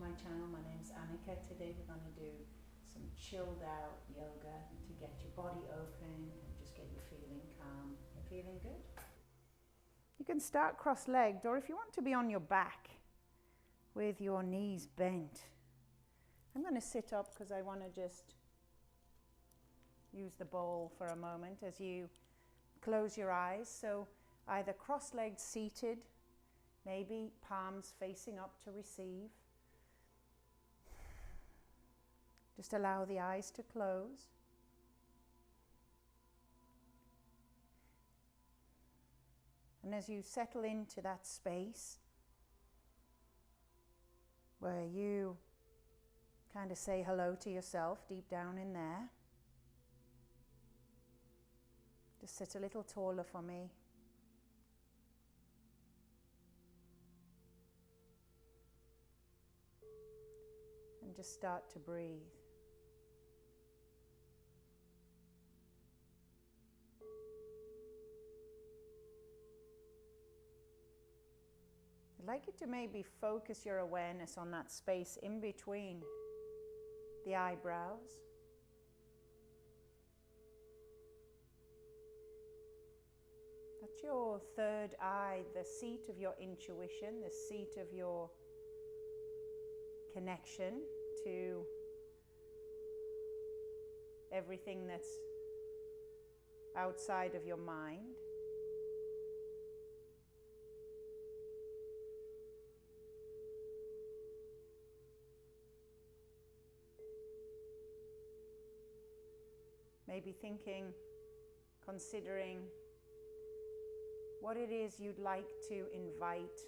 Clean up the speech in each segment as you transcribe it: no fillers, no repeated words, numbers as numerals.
to my channel. My name's Annika. Today we're going to do some chilled out yoga to get your body open and just get you feeling calm and feeling good. You can start cross-legged, or if you want to be on your back with your knees bent. I'm going to sit up because I want to just use the bowl for a moment as you close your eyes. So either cross-legged seated, maybe palms facing up to receive. Just allow the eyes to close. And as you settle into that space where you kind of say hello to yourself deep down in there, just sit a little taller for me. And just start to breathe. I'd like you to maybe focus your awareness on that space in between the eyebrows. That's your third eye, the seat of your intuition, the seat of your connection to everything that's outside of your mind. Maybe thinking, considering what it is you'd like to invite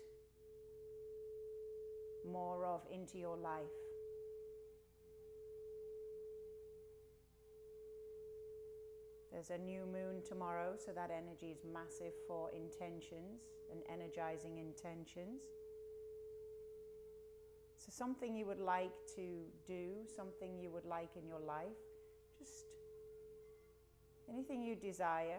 more of into your life. There's a new moon tomorrow, so that energy is massive for intentions and energizing intentions. So something you would like to do, something you would like in your life, just anything you desire.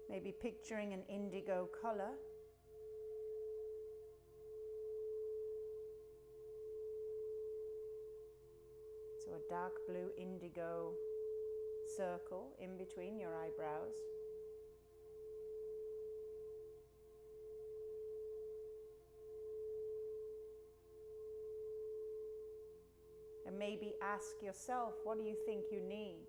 Maybe picturing an indigo color. So a dark blue indigo circle in between your eyebrows. And maybe ask yourself, what do you think you need?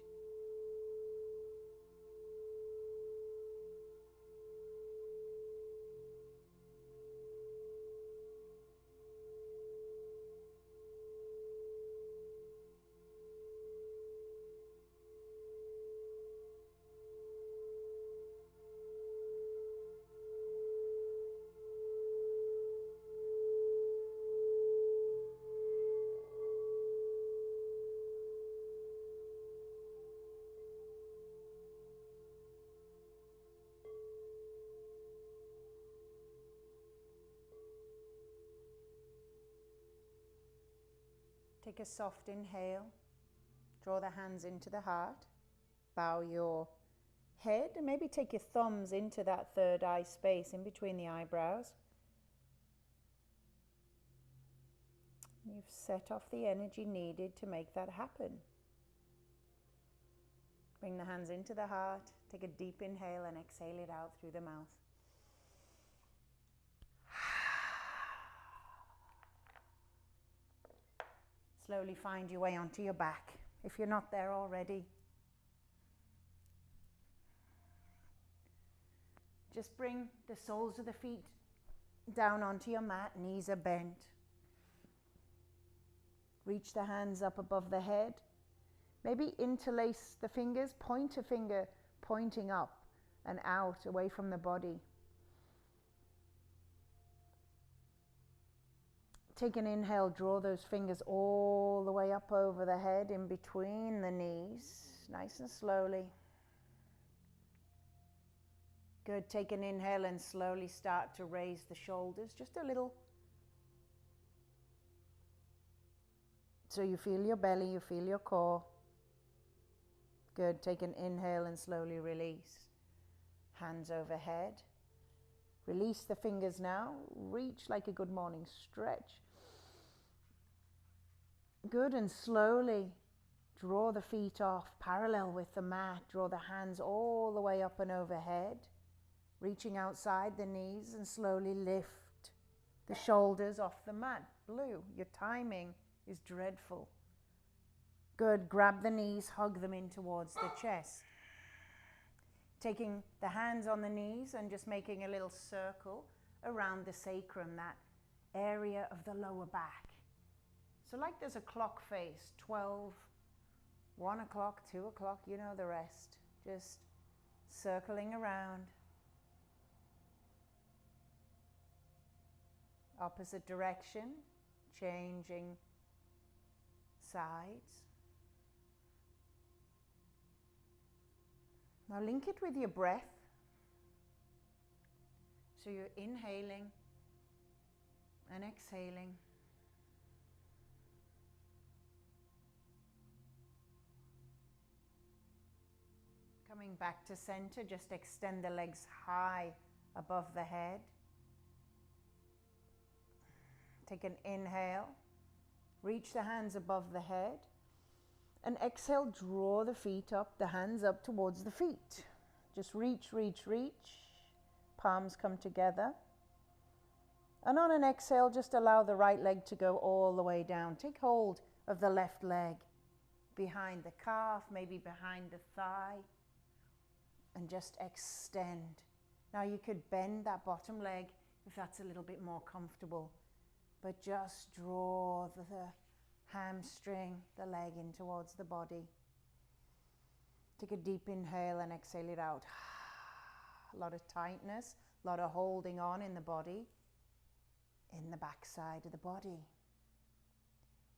Take a soft inhale, draw the hands into the heart, bow your head, and maybe take your thumbs into that third eye space in between the eyebrows. You've set off the energy needed to make that happen. Bring the hands into the heart, take a deep inhale and exhale it out through the mouth. Slowly find your way onto your back, if you're not there already. Just bring the soles of the feet down onto your mat, knees are bent. Reach the hands up above the head. Maybe interlace the fingers, pointer finger pointing up and out, away from the body. Take an inhale, draw those fingers all the way up over the head, in between the knees, nice and slowly. Good, take an inhale and slowly start to raise the shoulders, just a little. So you feel your belly, you feel your core. Good, take an inhale and slowly release. Hands overhead. Release the fingers now. Reach like a good morning stretch. Good, and slowly draw the feet off parallel with the mat. Draw the hands all the way up and overhead. Reaching outside the knees and slowly lift the shoulders off the mat. Blue, your timing is dreadful. Good, grab the knees, hug them in towards the chest. Taking the hands on the knees and just making a little circle around the sacrum, that area of the lower back. So like there's a clock face, 12, 1 o'clock, 2 o'clock, you know the rest. Just circling around. Opposite direction, changing sides. Now link it with your breath. So you're inhaling and exhaling. Coming back to center, just extend the legs high above the head. Take an inhale, reach the hands above the head, and exhale, draw the feet up, the hands up towards the feet. Just reach, reach, reach. Palms come together. And on an exhale, just allow the right leg to go all the way down. Take hold of the left leg behind the calf, maybe behind the thigh, and just extend. Now you could bend that bottom leg if that's a little bit more comfortable, but just draw the hamstring, the leg in towards the body. Take a deep inhale and exhale it out. A lot of tightness, a lot of holding on in the body, in the back side of the body.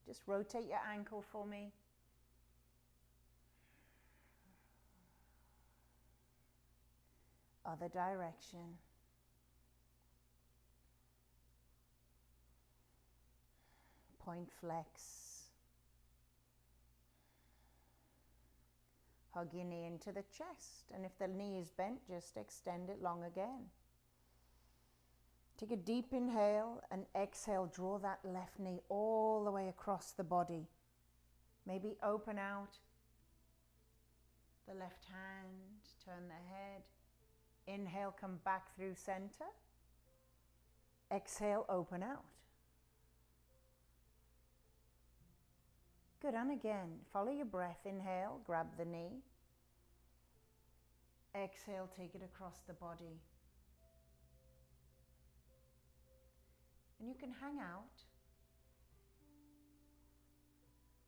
Just rotate your ankle for me. Other direction. Point flex. Hug your knee into the chest, and if the knee is bent, just extend it long again. Take a deep inhale and exhale, draw that left knee all the way across the body. Maybe open out the left hand, turn the head. Inhale, come back through center. Exhale, open out. Good, and again, follow your breath. Inhale, grab the knee. Exhale, take it across the body. And you can hang out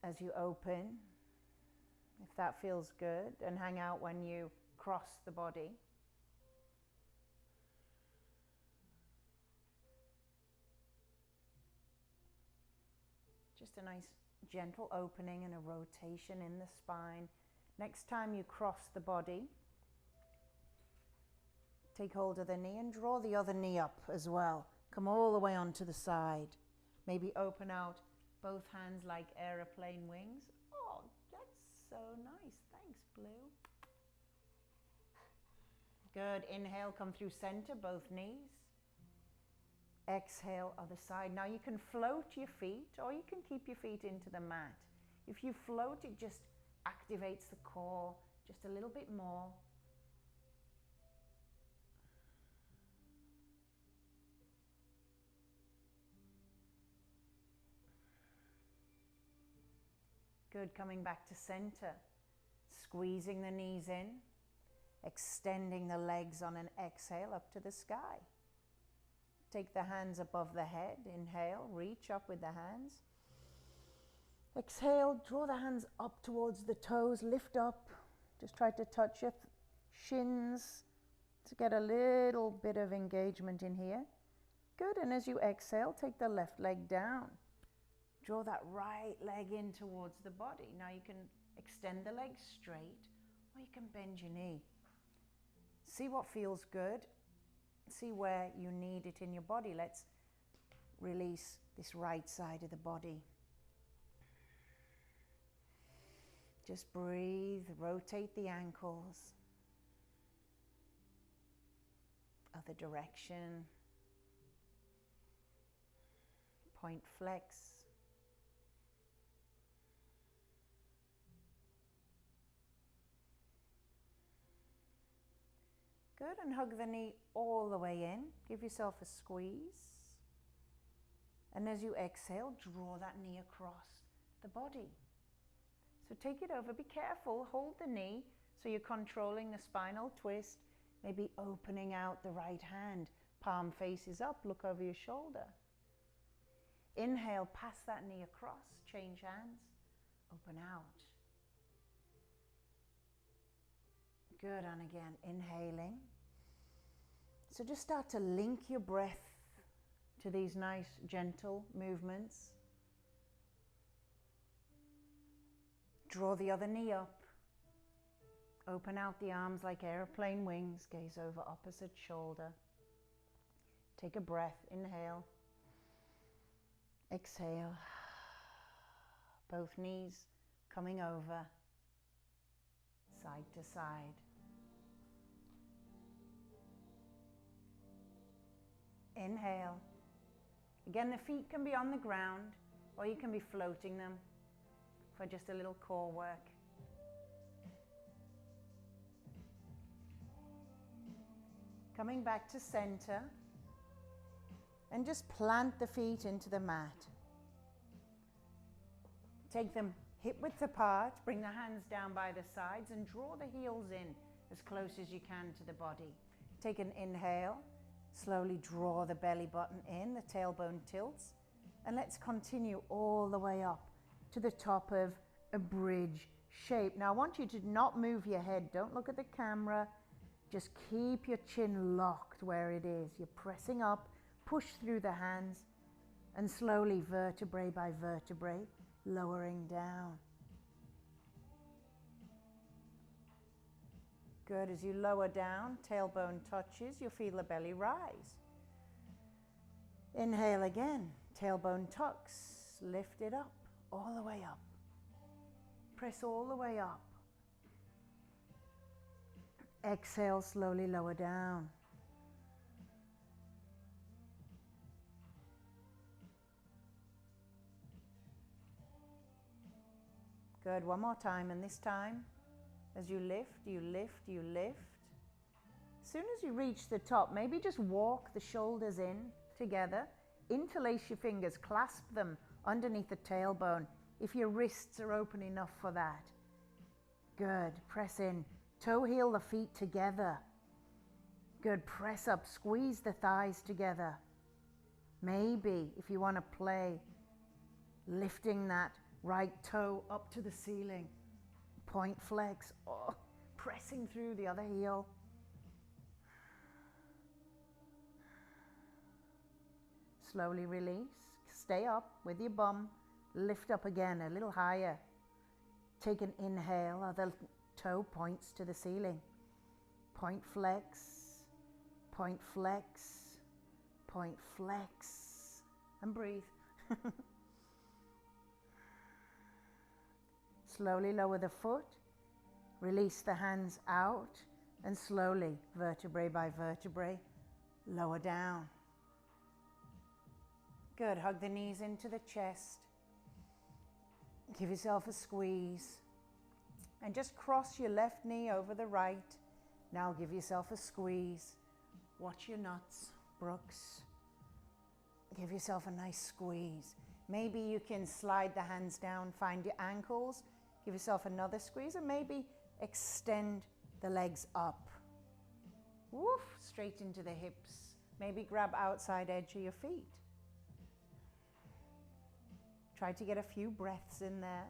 as you open, if that feels good, and hang out when you cross the body. Just a nice gentle opening and a rotation in the spine. Next time you cross the body, take hold of the knee and draw the other knee up as well. Come all the way onto the side. Maybe open out both hands like aeroplane wings. Oh, that's so nice. Thanks, Blue. Good. Inhale, come through center, both knees. Exhale, other side. Now you can float your feet or you can keep your feet into the mat. If you float, it just activates the core just a little bit more. Good, coming back to center. Squeezing the knees in. Extending the legs on an exhale up to the sky. Take the hands above the head. Inhale, reach up with the hands. Exhale, draw the hands up towards the toes, lift up. Just try to touch your shins to get a little bit of engagement in here. Good, and as you exhale, take the left leg down. Draw that right leg in towards the body. Now you can extend the leg straight or you can bend your knee. See what feels good. See where you need it in your body. Let's release this right side of the body. Just breathe, rotate the ankles. other direction. Point flex. Good, and hug the knee all the way in. Give yourself a squeeze. And as you exhale, draw that knee across the body. So take it over, be careful, hold the knee so you're controlling the spinal twist, maybe opening out the right hand, palm faces up, look over your shoulder. Inhale, pass that knee across, change hands, open out. Good, and again, inhaling. So just start to link your breath to these nice, gentle movements. Draw the other knee up. Open out the arms like airplane wings, gaze over opposite shoulder. Take a breath, inhale. Exhale. Both knees coming over, side to side. Inhale. Again, the feet can be on the ground or you can be floating them for just a little core work. Coming back to center and just plant the feet into the mat. Take them hip width apart, bring the hands down by the sides and draw the heels in as close as you can to the body. Take an inhale. Slowly draw the belly button in, the tailbone tilts, and let's continue all the way up to the top of a bridge shape. Now I want you to not move your head, don't look at the camera, just keep your chin locked where it is. You're pressing up, push through the hands, and slowly vertebrae by vertebrae, lowering down. Good, as you lower down, tailbone touches, you'll feel the belly rise. Inhale again, tailbone tucks, lift it up, all the way up. Press all the way up. Exhale, slowly lower down. Good, one more time, and this time, as you lift, you lift, you lift. As soon as you reach the top, maybe just walk the shoulders in together. Interlace your fingers, clasp them underneath the tailbone if your wrists are open enough for that. Good, press in. Toe heel the feet together. Good, press up, squeeze the thighs together. Maybe, if you want to play, lifting that right toe up to the ceiling. Point flex, oh, pressing through the other heel. Slowly release, stay up with your bum, lift up again a little higher. Take an inhale, other toe points to the ceiling. Point flex, point flex, point flex, and breathe. Slowly lower the foot, release the hands out, and slowly, vertebrae by vertebrae, lower down. Good, hug the knees into the chest. Give yourself a squeeze. And just cross your left knee over the right. Now give yourself a squeeze. Watch your nuts, Brooks. Give yourself a nice squeeze. Maybe you can slide the hands down, find your ankles. Give yourself another squeeze and maybe extend the legs up. Woof, straight into the hips. Maybe grab outside edge of your feet. Try to get a few breaths in there.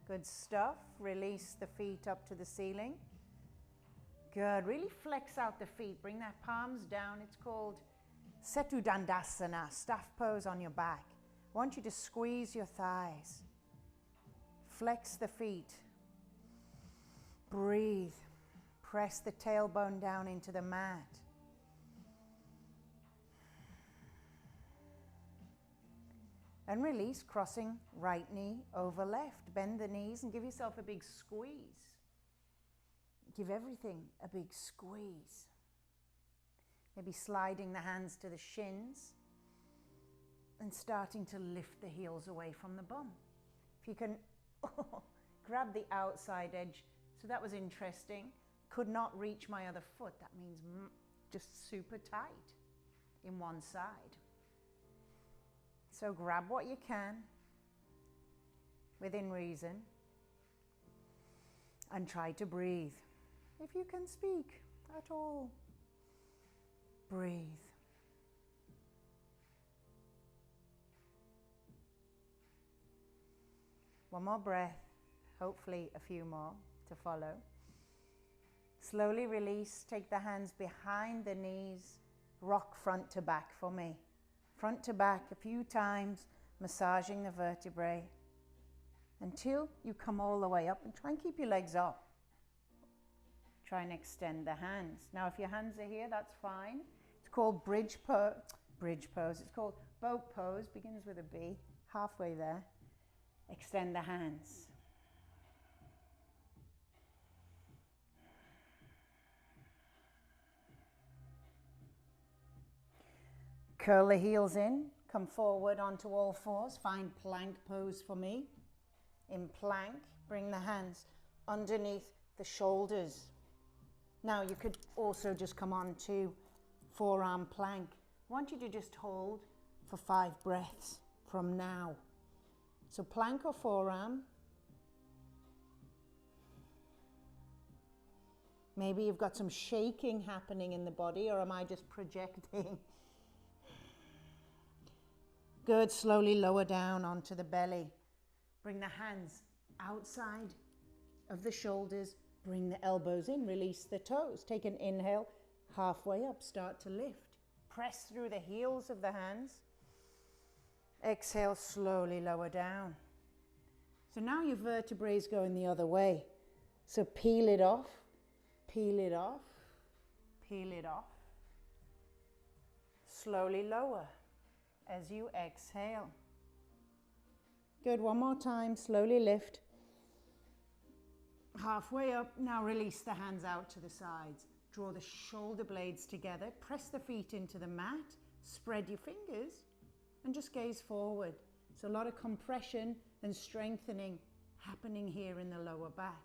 Good stuff. Release the feet up to the ceiling. Good, really flex out the feet, bring that palms down. It's called Skandasana, staff pose on your back. I want you to squeeze your thighs. Flex the feet. Breathe. Press the tailbone down into the mat. And release, crossing right knee over left. Bend the knees and give yourself a big squeeze. Give everything a big squeeze. Maybe sliding the hands to the shins and starting to lift the heels away from the bum. If you can grab the outside edge. So that was interesting. Could not reach my other foot. That means just super tight in one side. So grab what you can within reason and try to breathe. If you can speak at all, breathe. One more breath, hopefully a few more to follow. Slowly release, take the hands behind the knees, rock front to back for me. Front to back a few times, massaging the vertebrae until you come all the way up, and try and keep your legs up. Try and extend the hands. Now if your hands are here, that's fine. It's called bridge pose. It's called boat pose, begins with a B, halfway there. Extend the hands. Curl the heels in, come forward onto all fours, find plank pose for me. In plank, bring the hands underneath the shoulders. Now you could also just come on to forearm plank. I want you to just hold for 5 breaths from now. So plank or forearm. Maybe you've got some shaking happening in the body, or am I just projecting? Good, slowly lower down onto the belly. Bring the hands outside of the shoulders. Bring the elbows in, release the toes. Take an inhale, halfway up, start to lift. Press through the heels of the hands. Exhale, slowly lower down. So now your vertebrae is going the other way. So peel it off, peel it off, peel it off. Slowly lower as you exhale. Good, one more time, slowly lift. Halfway up, now release the hands out to the sides. Draw the shoulder blades together, press the feet into the mat, spread your fingers, and just gaze forward. So a lot of compression and strengthening happening here in the lower back.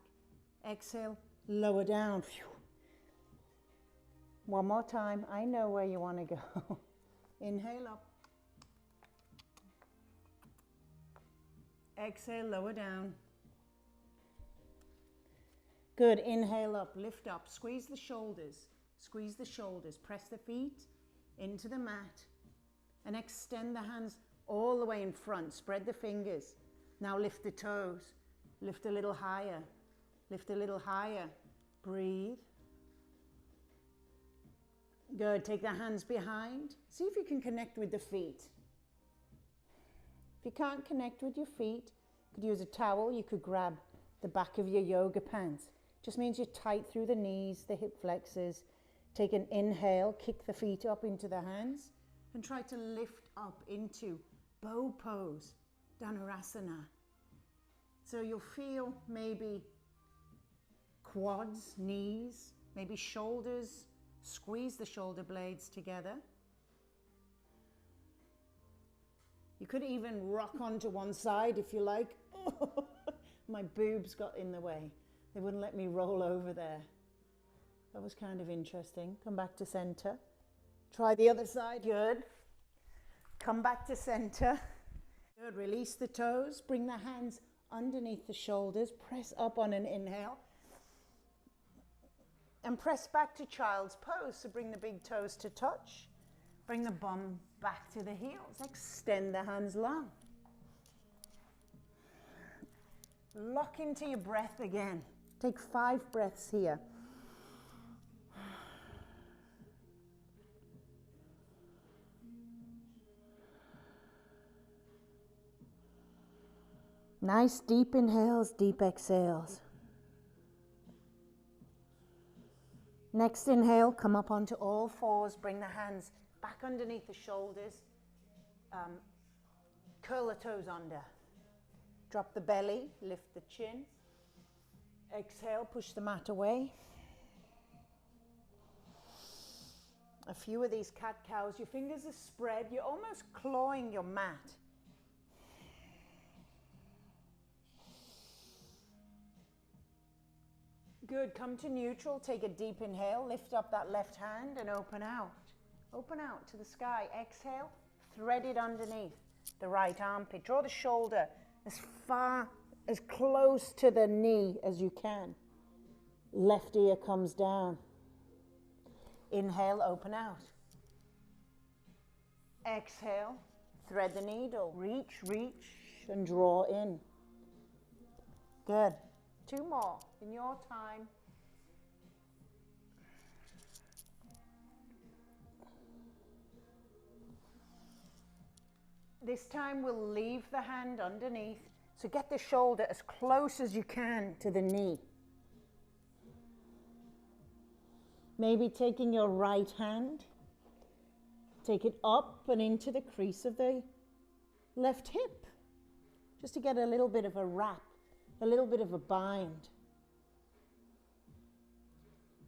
Exhale, lower down. Phew. One more time, I know where you want to go. Inhale up. Exhale, lower down. Good, inhale up, lift up, squeeze the shoulders, press the feet into the mat and extend the hands all the way in front, spread the fingers. Now lift the toes, lift a little higher, lift a little higher, breathe. Good, take the hands behind, see if you can connect with the feet. If you can't connect with your feet, you could use a towel, you could grab the back of your yoga pants. Just means you're tight through the knees, the hip flexors. Take an inhale, kick the feet up into the hands and try to lift up into bow pose, Virasana. So you'll feel maybe quads, knees, maybe shoulders, squeeze the shoulder blades together. You could even rock onto one side if you like. My boobs got in the way. They wouldn't let me roll over there. That was kind of interesting. Come back to center. Try the other side. Good. Come back to center. Good. Release the toes. Bring the hands underneath the shoulders. Press up on an inhale. And press back to child's pose. So bring the big toes to touch. Bring the bum back to the heels. Extend the hands long. Lock into your breath again. Take 5 breaths here. Nice deep inhales, deep exhales. Next inhale, come up onto all fours, bring the hands back underneath the shoulders. Curl the toes under. Drop the belly, lift the chin. Exhale, push the mat away. A few of these cat-cows, your fingers are spread, you're almost clawing your mat. Good, come to neutral, take a deep inhale, lift up that left hand and open out. Open out to the sky, exhale, thread it underneath the right armpit. Draw the shoulder as far, as close to the knee as you can. Left ear comes down. Inhale, open out. Exhale, thread the needle. Reach, reach, and draw in. Good. 2 more in your time. This time we'll leave the hand underneath. So get the shoulder as close as you can to the knee. Maybe taking your right hand, take it up and into the crease of the left hip, just to get a little bit of a wrap, a little bit of a bind.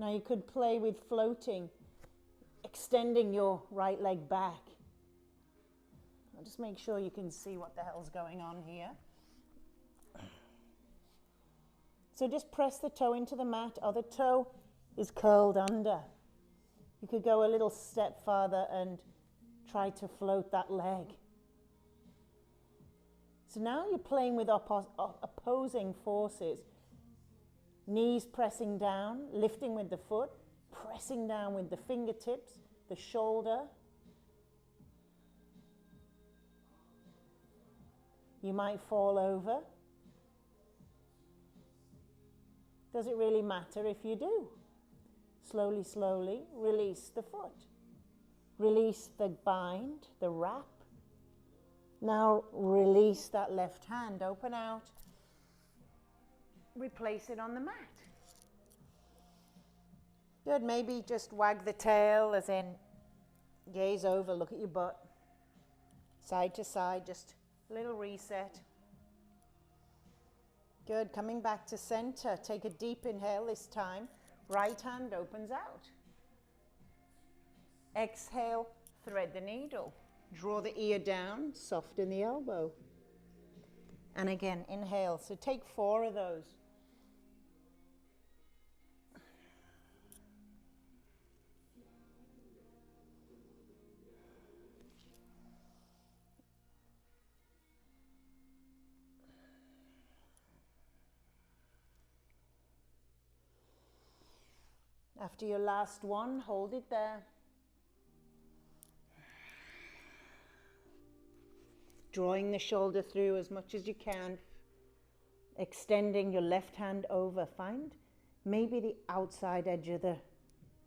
Now you could play with floating, extending your right leg back. I'll just make sure you can see what the hell's going on here. So just press the toe into the mat, other toe is curled under. You could go a little step farther and try to float that leg. So now you're playing with opposing forces. Knees pressing down, lifting with the foot, pressing down with the fingertips, the shoulder. You might fall over. Does it really matter if you do? Slowly, slowly, release the foot. Release the bind, the wrap. Now release that left hand, open out. Replace it on the mat. Good, maybe just wag the tail, as in gaze over, look at your butt. Side to side, just a little reset. Good, coming back to center. Take a deep inhale this time. Right hand opens out. Exhale, thread the needle. Draw the ear down, soften the elbow. And again, inhale. So take 4 of those. After your last one, hold it there. Drawing the shoulder through as much as you can. Extending your left hand over. Find maybe the outside edge of the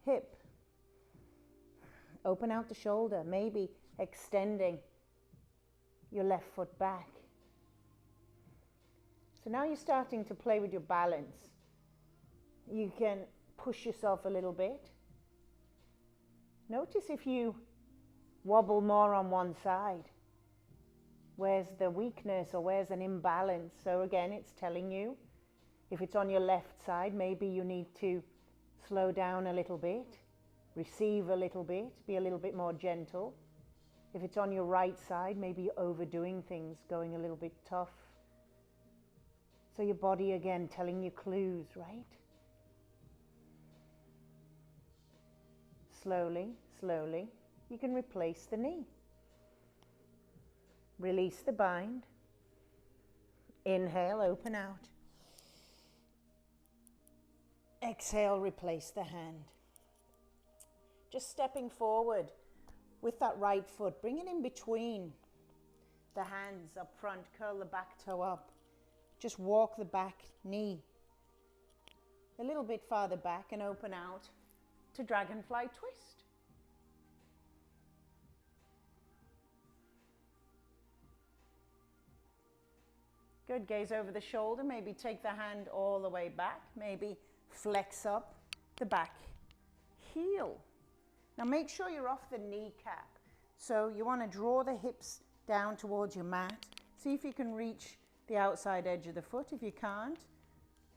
hip. Open out the shoulder. Maybe extending your left foot back. So now you're starting to play with your balance. You can push yourself a little bit. Notice if you wobble more on one side. Where's the weakness or where's an imbalance? So again, it's telling you, if it's on your left side, maybe you need to slow down a little bit, receive a little bit, be a little bit more gentle. If it's on your right side, maybe you're overdoing things, going a little bit tough. So your body again telling you clues, right? Slowly, slowly, you can replace the knee. Release the bind. Inhale, open out. Exhale, replace the hand. Just stepping forward with that right foot. Bring it in between the hands up front. Curl the back toe up. Just walk the back knee a little bit farther back and open out to Dragonfly Twist. Good, gaze over the shoulder, maybe take the hand all the way back, maybe flex up the back heel. Now make sure you're off the kneecap. So you want to draw the hips down towards your mat. See if you can reach the outside edge of the foot. If you can't,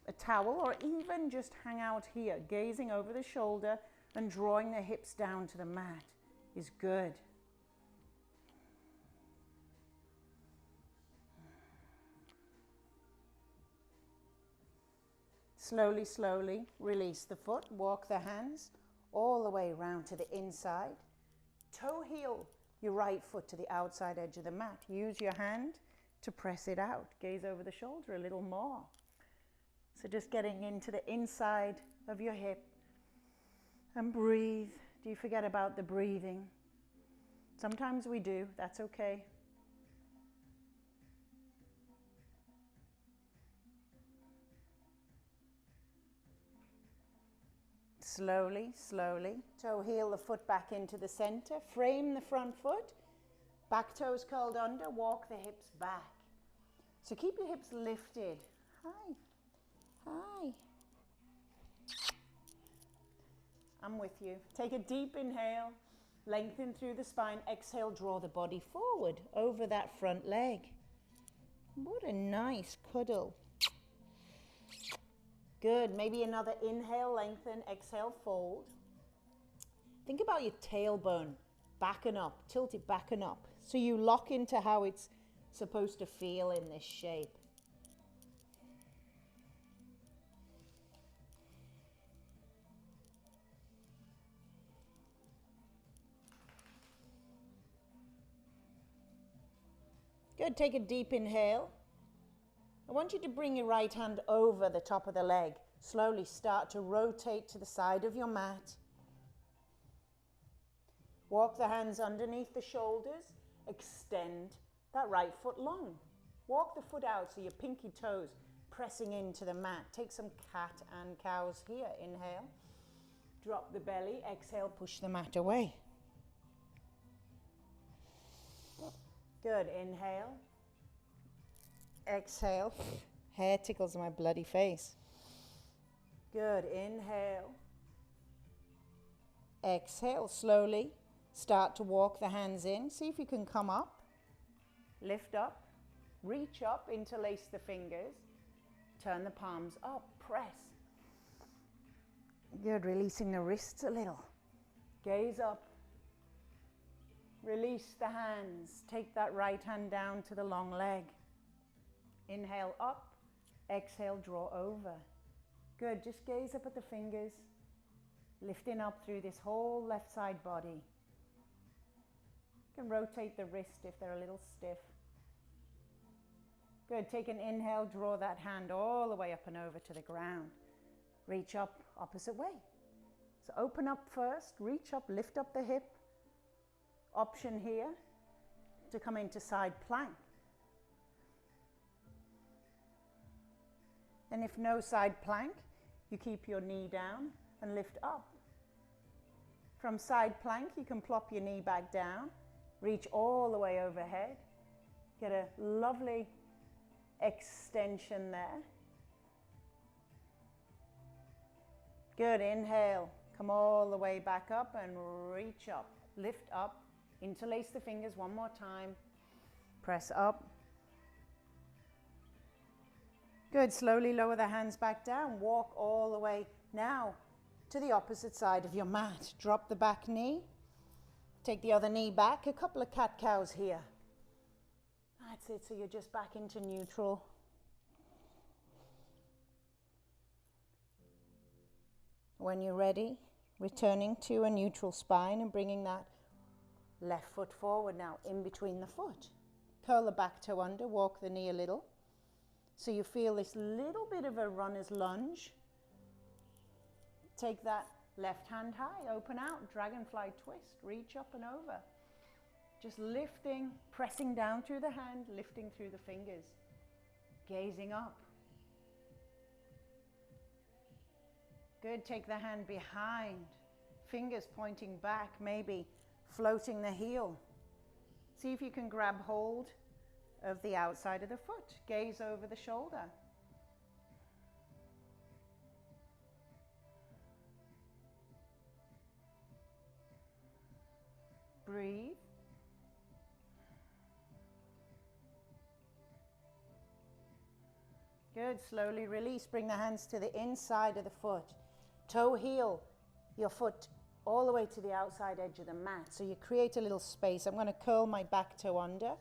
a towel, or even just hang out here, gazing over the shoulder and drawing the hips down to the mat is good. Slowly, slowly release the foot, walk the hands all the way around to the inside. Toe heel your right foot to the outside edge of the mat. Use your hand to press it out. Gaze over the shoulder a little more. So just getting into the inside of your hip and breathe. Do you forget about the breathing? Sometimes we do, that's okay. Slowly, slowly, toe heel the foot back into the center, frame the front foot, back toes curled under, walk the hips back. So keep your hips lifted. Hi, hi. I'm with you. Take a deep inhale, lengthen through the spine, exhale, draw the body forward over that front leg. What a nice cuddle. Good, maybe another inhale, lengthen, exhale, fold. Think about your tailbone, back and up, tilt it back and up. So you lock into how it's supposed to feel in this shape. Good, take a deep inhale. I want you to bring your right hand over the top of the leg. Slowly start to rotate to the side of your mat. Walk the hands underneath the shoulders. Extend that right foot long. Walk the foot out so your pinky toes pressing into the mat. Take some cat and cows here. Inhale. Drop the belly. Exhale, push the mat away. Good, inhale. Exhale. Hair tickles my bloody face. Good, inhale. Exhale, slowly. Start to walk the hands in. See if you can come up. Lift up. Reach up, interlace the fingers. Turn the palms up, press. Good, releasing the wrists a little. Gaze up. Release the hands. Take that right hand down to the long leg. Inhale up, exhale, draw over. Good, just gaze up at the fingers, lifting up through this whole left side body. You can rotate the wrist if they're a little stiff. Good, take an inhale, draw that hand all the way up and over to the ground. Reach up, opposite way. So open up first, reach up, lift up the hip. Option here to come into side plank. And if no side plank, you keep your knee down and lift up. From side plank, you can plop your knee back down, reach all the way overhead, get a lovely extension there. Good, inhale, come all the way back up and reach up, lift up, interlace the fingers one more time, press up. Good, slowly lower the hands back down, walk all the way now to the opposite side of your mat. Drop the back knee, take the other knee back, a couple of cat-cows here. That's it, so you're just back into neutral. When you're ready, returning to a neutral spine and bringing that left foot forward now, in between the foot. Curl the back toe under, walk the knee a little. So you feel this little bit of a runner's lunge. Take that left hand high, open out, Dragonfly Twist, reach up and over. Just lifting, pressing down through the hand, lifting through the fingers, gazing up. Good, take the hand behind, fingers pointing back, maybe floating the heel. See if you can grab hold of the outside of the foot. Gaze over the shoulder. Breathe. Good, slowly release. Bring the hands to the inside of the foot. Toe heel your foot all the way to the outside edge of the mat. So you create a little space. I'm going to curl my back toe under.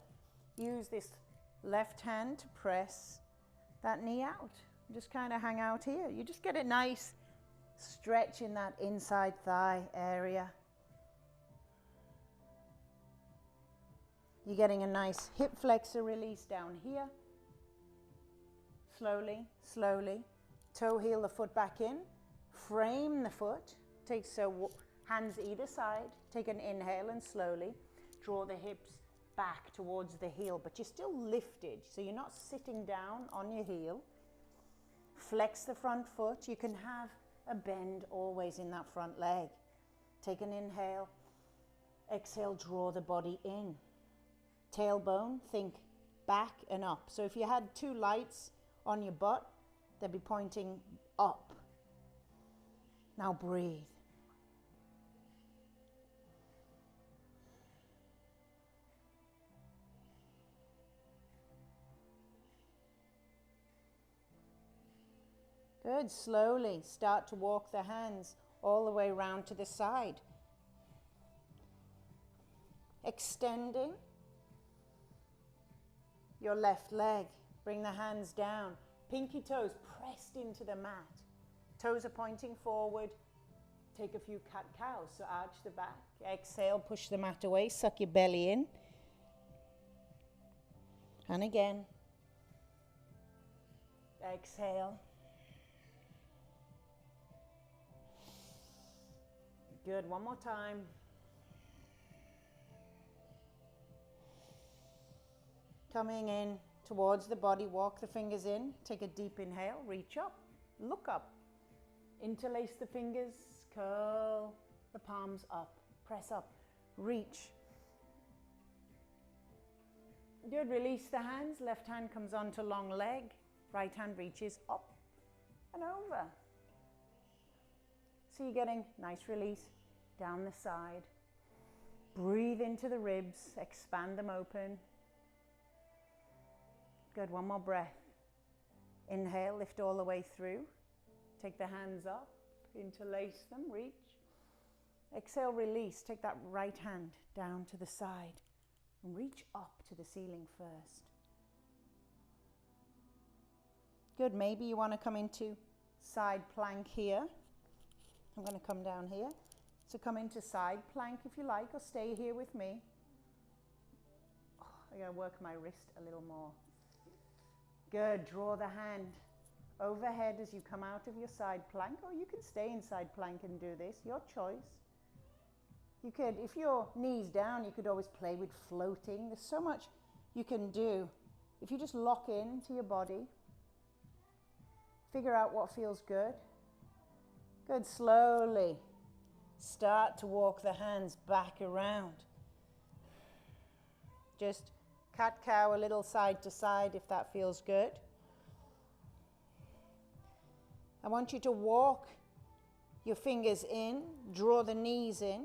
Use this left hand to press that knee out. Just kind of hang out here. You just get a nice stretch in that inside thigh area. You're getting a nice hip flexor release down here. Slowly, slowly. Toe heel the foot back in. Frame the foot. Take hands either side. Take an inhale and slowly draw the hips back towards the heel, but you're still lifted, so you're not sitting down on your heel. Flex the front foot. You can have a bend always in that front leg. Take an inhale. Exhale, draw the body in. Tailbone, think back and up. So if you had two lights on your butt, they'd be pointing up. Now breathe. Good. Slowly start to walk the hands all the way around to the side. Extending your left leg. Bring the hands down. Pinky toes pressed into the mat. Toes are pointing forward. Take a few cat-cows. So arch the back. Exhale, push the mat away. Suck your belly in. And again. Exhale. Good. One more time. Coming in towards the body, walk the fingers in, take a deep inhale, reach up, look up, interlace the fingers, curl the palms up, press up, reach. Good, release the hands, left hand comes onto long leg, right hand reaches up and over. So you're getting nice release down the side. Breathe into the ribs, expand them open. Good, one more breath. Inhale, lift all the way through. Take the hands up, interlace them, reach. Exhale, release. Take that right hand down to the side and reach up to the ceiling first. Good, maybe you want to come into side plank here. I'm going to come down here. So come into side plank if you like, or stay here with me. Oh, I got to work my wrist a little more. Good, draw the hand overhead as you come out of your side plank, or you can stay in side plank and do this, your choice. You could, if your knee's down, you could always play with floating. There's so much you can do. If you just lock into your body, figure out what feels good. Good, slowly start to walk the hands back around. Just cat-cow a little side to side if that feels good. I want you to walk your fingers in, draw the knees in.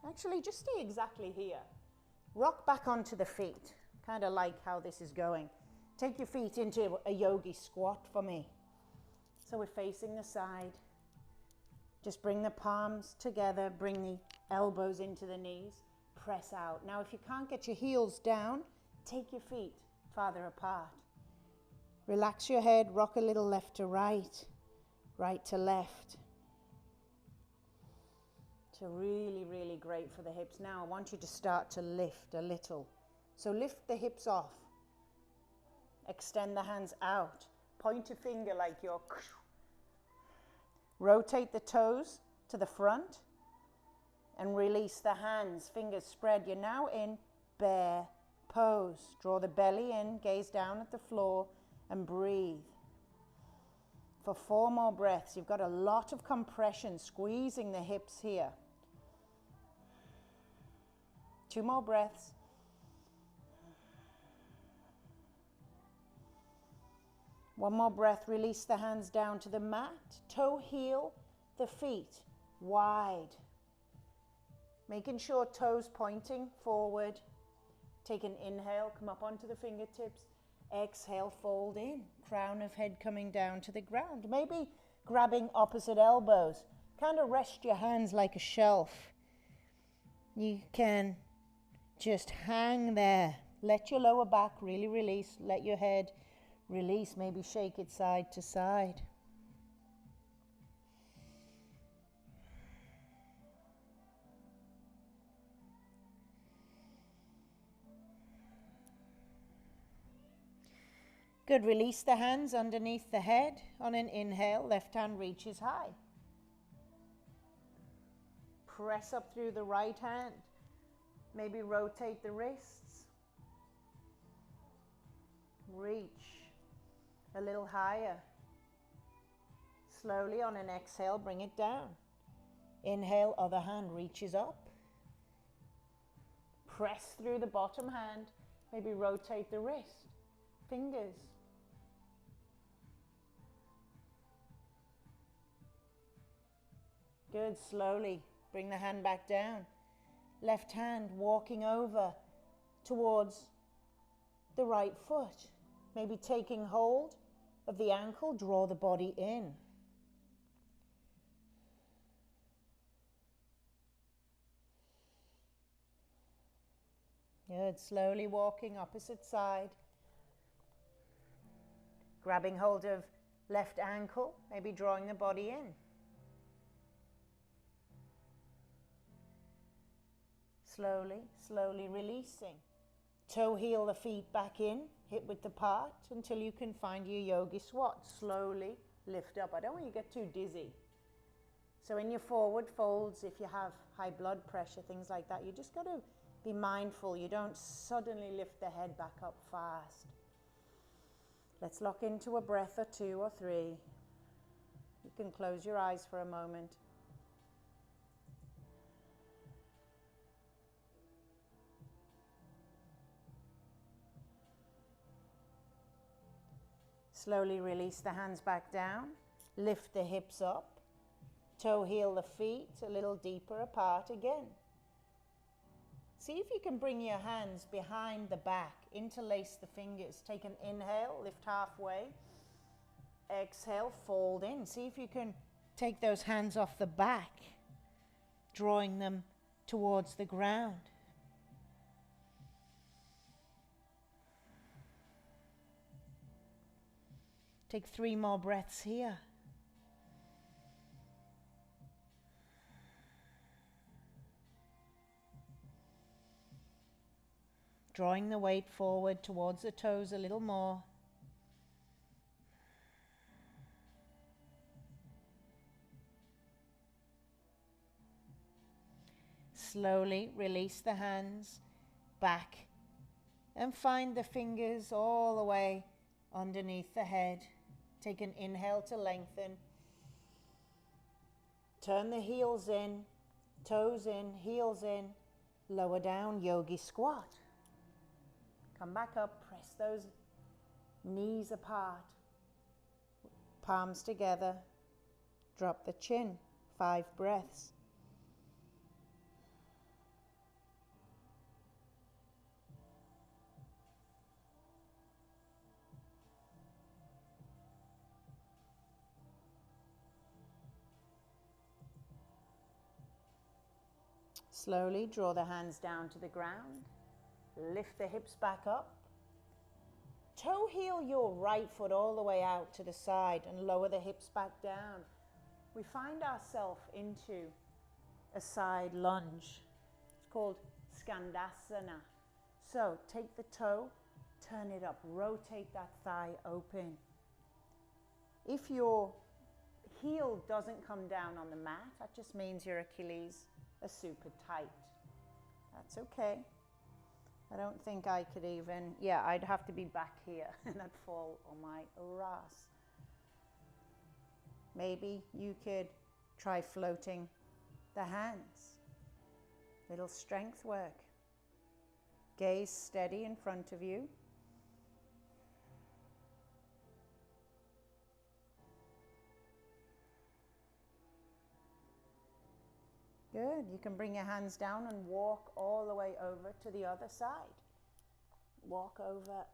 Actually, just stay exactly here. Rock back onto the feet, kind of like how this is going. Take your feet into a yogi squat for me. So we're facing the side. Just bring the palms together, bring the elbows into the knees. Press out. Now, if you can't get your heels down, take your feet farther apart. Relax your head, rock a little left to right, right to left. So really, really great for the hips. Now, I want you to start to lift a little. So lift the hips off. Extend the hands out. Point a finger like you're... Rotate the toes to the front. And release the hands, fingers spread. You're now in bear pose. Draw the belly in, gaze down at the floor, and breathe. For 4 more breaths, you've got a lot of compression, squeezing the hips here. 2 more breaths. One more breath, release the hands down to the mat. Toe heel the feet wide. Making sure toes pointing forward. Take an inhale, come up onto the fingertips. Exhale, fold in. Crown of head coming down to the ground. Maybe grabbing opposite elbows. Kind of rest your hands like a shelf. You can just hang there. Let your lower back really release. Let your head release. Maybe shake it side to side. Good. Release the hands underneath the head. On an inhale, left hand reaches high. Press up through the right hand. Maybe rotate the wrists. Reach a little higher. Slowly on an exhale, bring it down. Inhale, other hand reaches up. Press through the bottom hand. Maybe rotate the wrist. Fingers. Good. Slowly bring the hand back down. Left hand walking over towards the right foot. Maybe taking hold of the ankle, draw the body in. Good. Slowly walking opposite side. Grabbing hold of left ankle, maybe drawing the body in. Slowly, slowly releasing. Toe heel the feet back in, hip width apart until you can find your Yogi Squat. Slowly lift up. I don't want you to get too dizzy. So in your forward folds, if you have high blood pressure, things like that, you just got to be mindful. You don't suddenly lift the head back up fast. Let's lock into a breath or two or three. You can close your eyes for a moment. Slowly release the hands back down. Lift the hips up. Toe heel the feet a little deeper apart again. See if you can bring your hands behind the back. Interlace the fingers. Take an inhale, lift halfway. Exhale, fold in. See if you can take those hands off the back, drawing them towards the ground. Take 3 more breaths here. Drawing the weight forward towards the toes a little more. Slowly release the hands back and find the fingers all the way underneath the head. Take an inhale to lengthen. Turn the heels in, toes in, heels in. Lower down, Yogi Squat. Come back up, press those knees apart. Palms together. Drop the chin. 5 breaths. Slowly draw the hands down to the ground. Lift the hips back up. Toe heel your right foot all the way out to the side and lower the hips back down. We find ourselves into a side lunge. It's called Skandasana. So take the toe, turn it up, rotate that thigh open. If your heel doesn't come down on the mat, that just means your Achilles are super tight. That's okay. I don't think I could even, I'd have to be back here and I'd fall on my ass. Maybe you could try floating the hands. Little strength work. Gaze steady in front of you. Good. You can bring your hands down and walk all the way over to the other side. Walk over.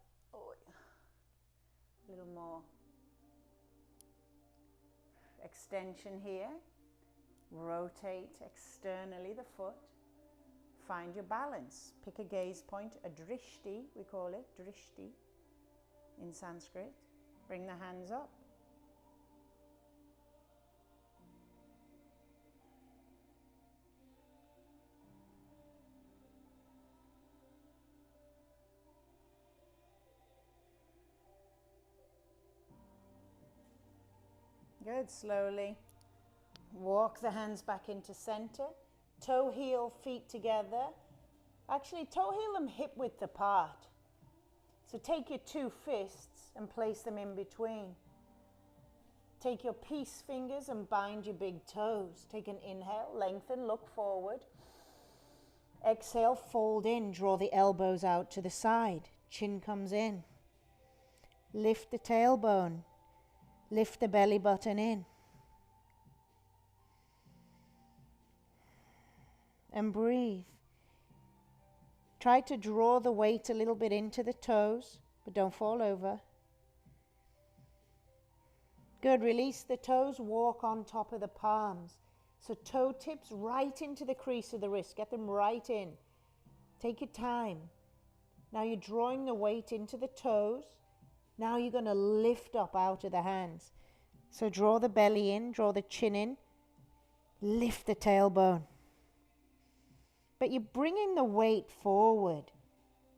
A little more extension here. Rotate externally the foot. Find your balance. Pick a gaze point, a drishti, we call it, drishti in Sanskrit. Bring the hands up. Good, slowly. Walk the hands back into center. Toe heel, feet together. Actually, toe heel and hip width apart. So take your two fists and place them in between. Take your peace fingers and bind your big toes. Take an inhale, lengthen, look forward. Exhale, fold in, draw the elbows out to the side. Chin comes in. Lift the tailbone. Lift the belly button in. And breathe. Try to draw the weight a little bit into the toes, but don't fall over. Good, release the toes, walk on top of the palms. So toe tips right into the crease of the wrist, get them right in. Take your time. Now you're drawing the weight into the toes. Now you're going to lift up out of the hands. So draw the belly in, draw the chin in, lift the tailbone. But you're bringing the weight forward.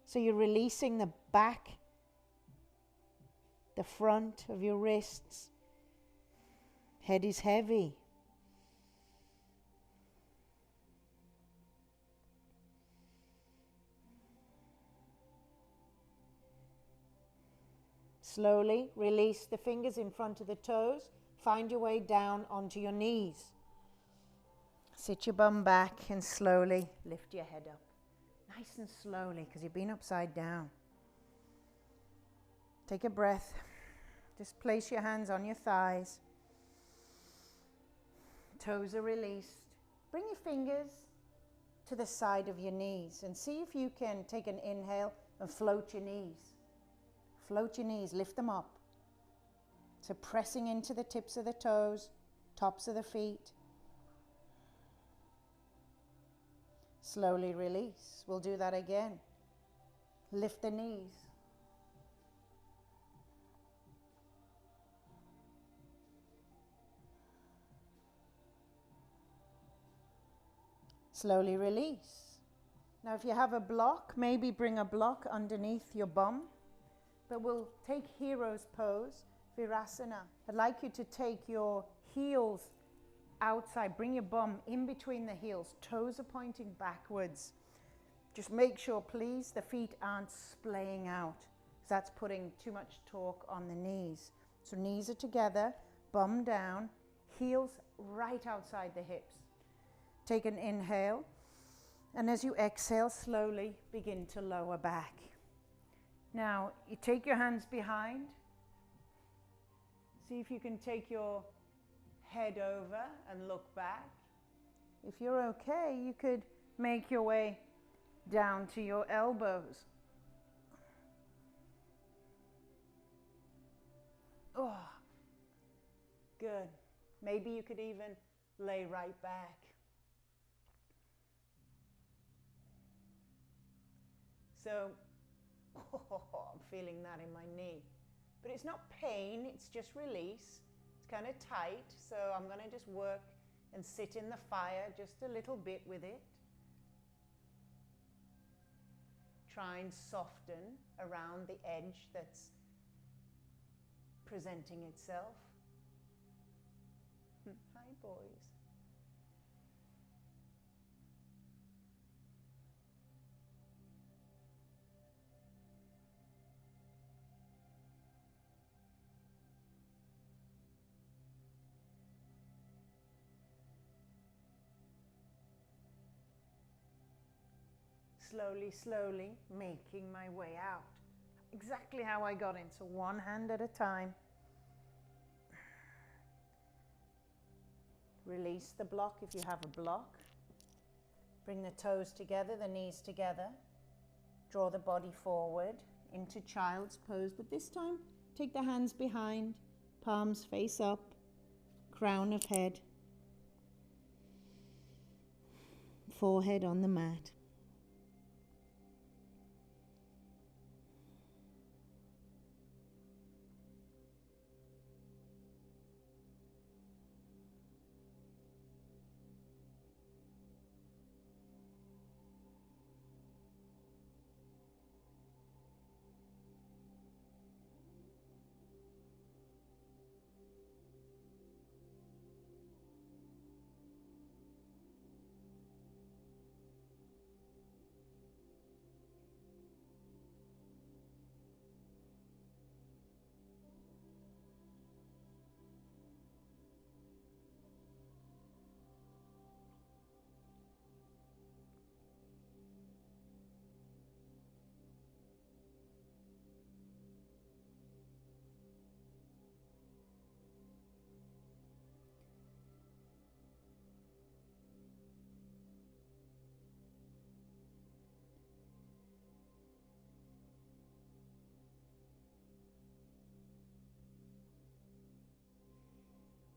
So you're releasing the back, the front of your wrists. Head is heavy. Slowly release the fingers in front of the toes. Find your way down onto your knees. Sit your bum back and slowly lift your head up. Nice and slowly, because you've been upside down. Take a breath. Just place your hands on your thighs. Toes are released. Bring your fingers to the side of your knees and see if you can take an inhale and float your knees. Float your knees, lift them up. So pressing into the tips of the toes, tops of the feet. Slowly release. We'll do that again. Lift the knees. Slowly release. Now if you have a block, maybe bring a block underneath your bum. But we'll take hero's pose, Virasana. I'd like you to take your heels outside, bring your bum in between the heels, toes are pointing backwards. Just make sure, please, the feet aren't splaying out, because that's putting too much torque on the knees. So knees are together, bum down, heels right outside the hips. Take an inhale, and as you exhale, slowly begin to lower back. Now, you take your hands behind. See if you can take your head over and look back. If you're okay, you could make your way down to your elbows. Oh, good. Maybe you could even lay right back. So, I'm feeling that in my knee. But it's not pain, it's just release. It's kind of tight, so I'm going to just work and sit in the fire just a little bit with it. Try and soften around the edge that's presenting itself. Hi, boys. Slowly, slowly making my way out. Exactly how I got in, so one hand at a time. Release the block if you have a block. Bring the toes together, the knees together. Draw the body forward into child's pose, but this time Take the hands behind, palms face up, crown of head, forehead on the mat.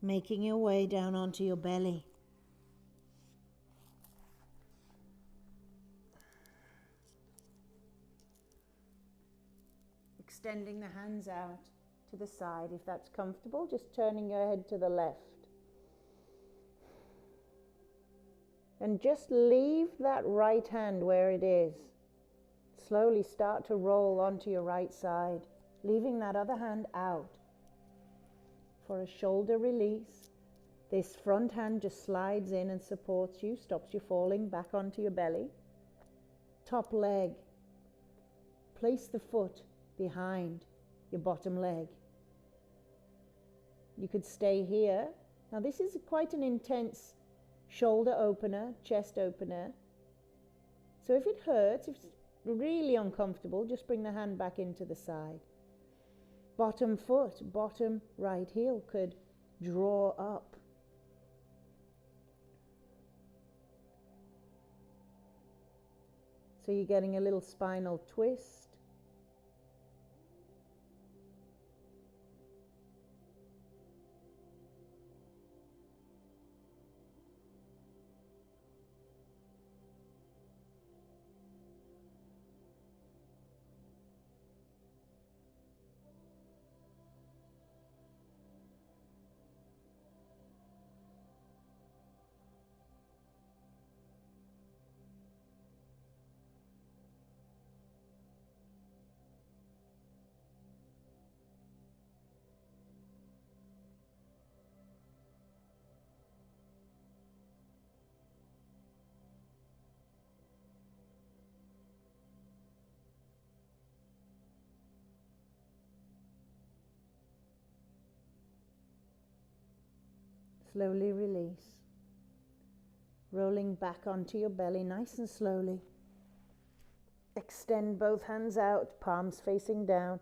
Making your way down onto your belly. Extending the hands out to the side if that's comfortable, just turning your head to the left. And just leave that right hand where it is. Slowly start to roll onto your right side, leaving that other hand out. For a shoulder release, this front hand just slides in and supports you, stops you falling back onto your belly. Top leg, place the foot behind your bottom leg. You could stay here. Now this is quite an intense shoulder opener, chest opener. So if it hurts, if it's really uncomfortable, just bring the hand back into the side. Bottom foot, bottom right heel could draw up. So you're getting a little spinal twist. Slowly release. Rolling back onto your belly nice and slowly. Extend both hands out, palms facing down,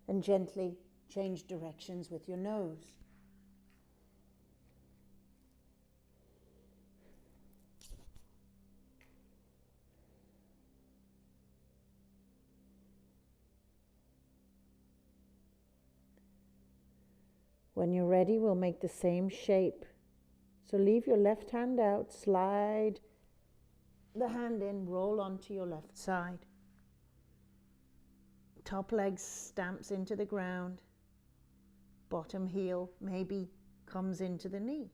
and gently change directions with your nose. When you're ready, we'll make the same shape. So leave your left hand out, slide the hand in, roll onto your left side. Top leg stamps into the ground. Bottom heel maybe comes into the knee.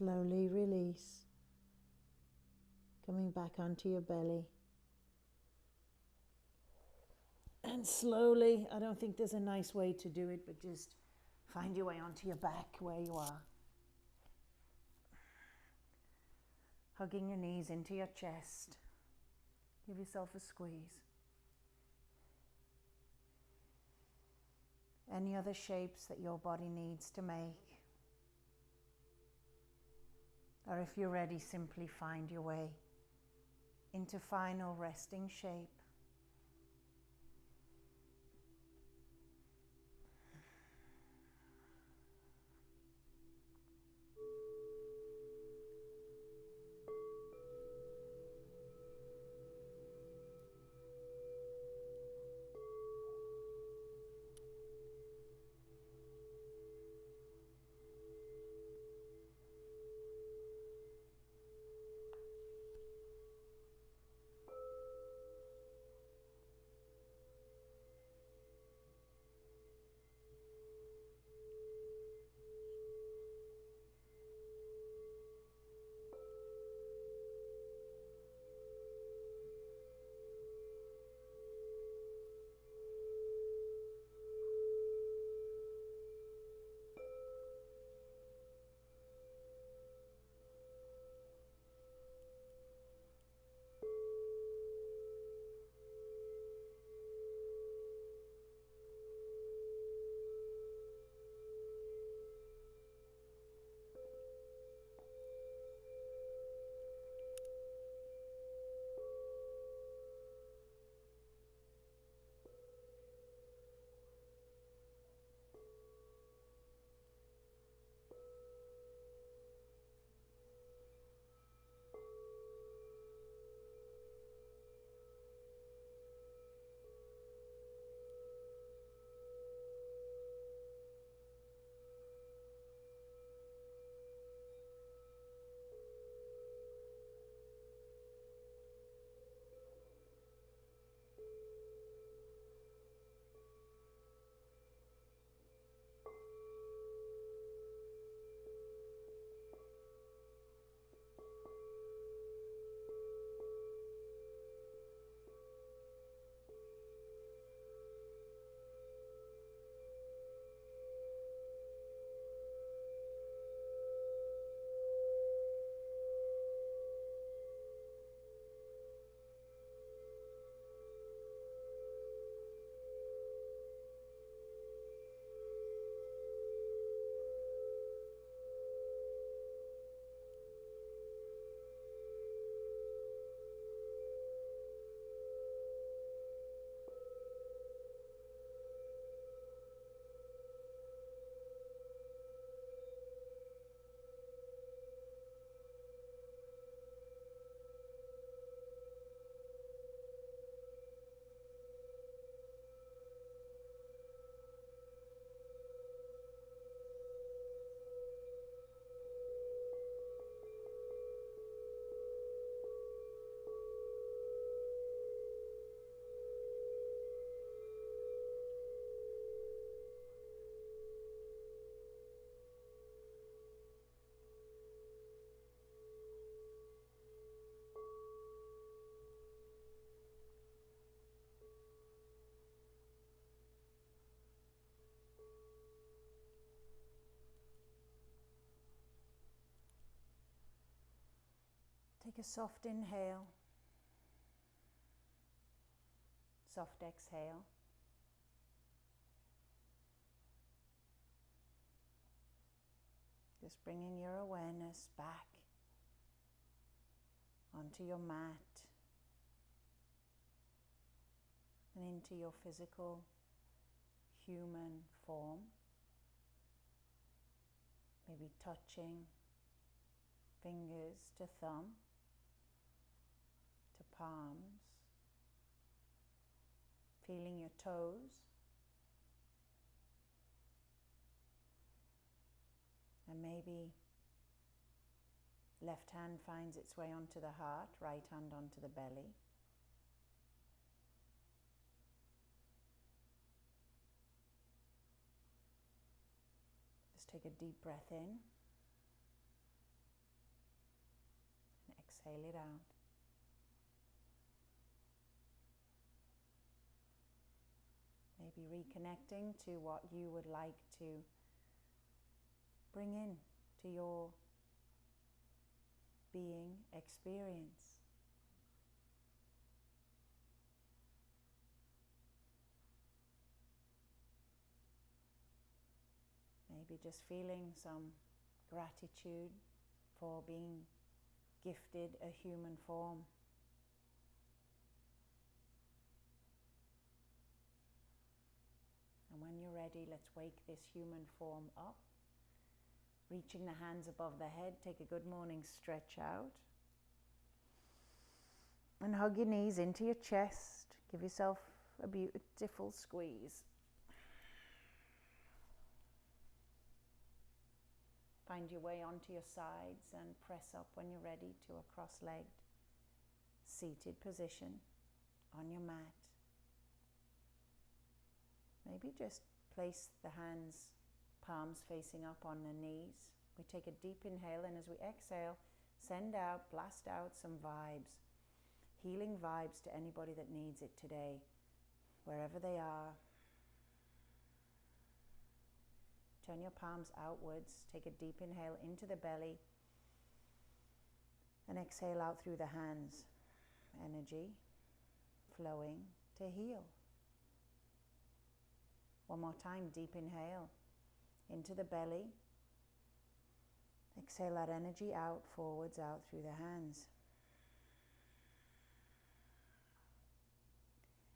slowly release, coming back onto your belly. And slowly, I don't think there's a nice way to do it, but just find your way onto your back where you are. Hugging your knees into your chest. Give yourself a squeeze. Any other shapes that your body needs to make. Or if you're ready, simply find your way into final resting shape. Take a soft inhale, soft exhale. Just bringing your awareness back onto your mat and into your physical human form. Maybe touching fingers to thumb, to palms, feeling your toes, and maybe left hand finds its way onto the heart, right hand onto the belly. Just take a deep breath in exhale it out. Maybe reconnecting to what you would like to bring in to your being experience. Maybe just feeling some gratitude for being gifted a human form. And when you're ready, let's wake this human form up. Reaching the hands above the head, take a good morning stretch out. And hug your knees into your chest. Give yourself a beautiful squeeze. Find your way onto your sides and press up when you're ready to a cross-legged seated position on your mat. Maybe just place the hands, palms facing up on the knees. We take a deep inhale, and as we exhale, send out, blast out some vibes, healing vibes to anybody that needs it today, wherever they are. Turn your palms outwards, take a deep inhale into the belly, and exhale out through the hands. Energy flowing to heal. One more time, deep inhale into the belly. Exhale that energy out, forwards, out through the hands.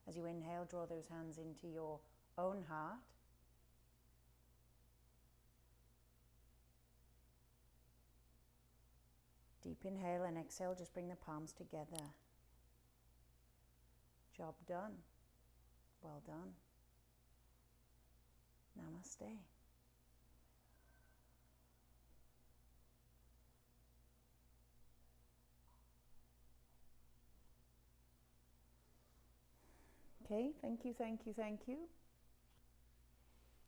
As you inhale, draw those hands into your own heart. Deep inhale and exhale, just bring the palms together. Job done. Well done. Namaste. Okay, thank you, thank you, thank you.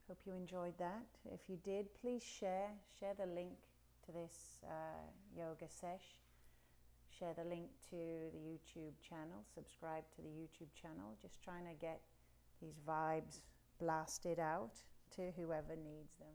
Hope you enjoyed that. If you did, please share the link to this yoga sesh. Share the link to the YouTube channel. Subscribe to the YouTube channel. Just trying to get these vibes blasted out to whoever needs them.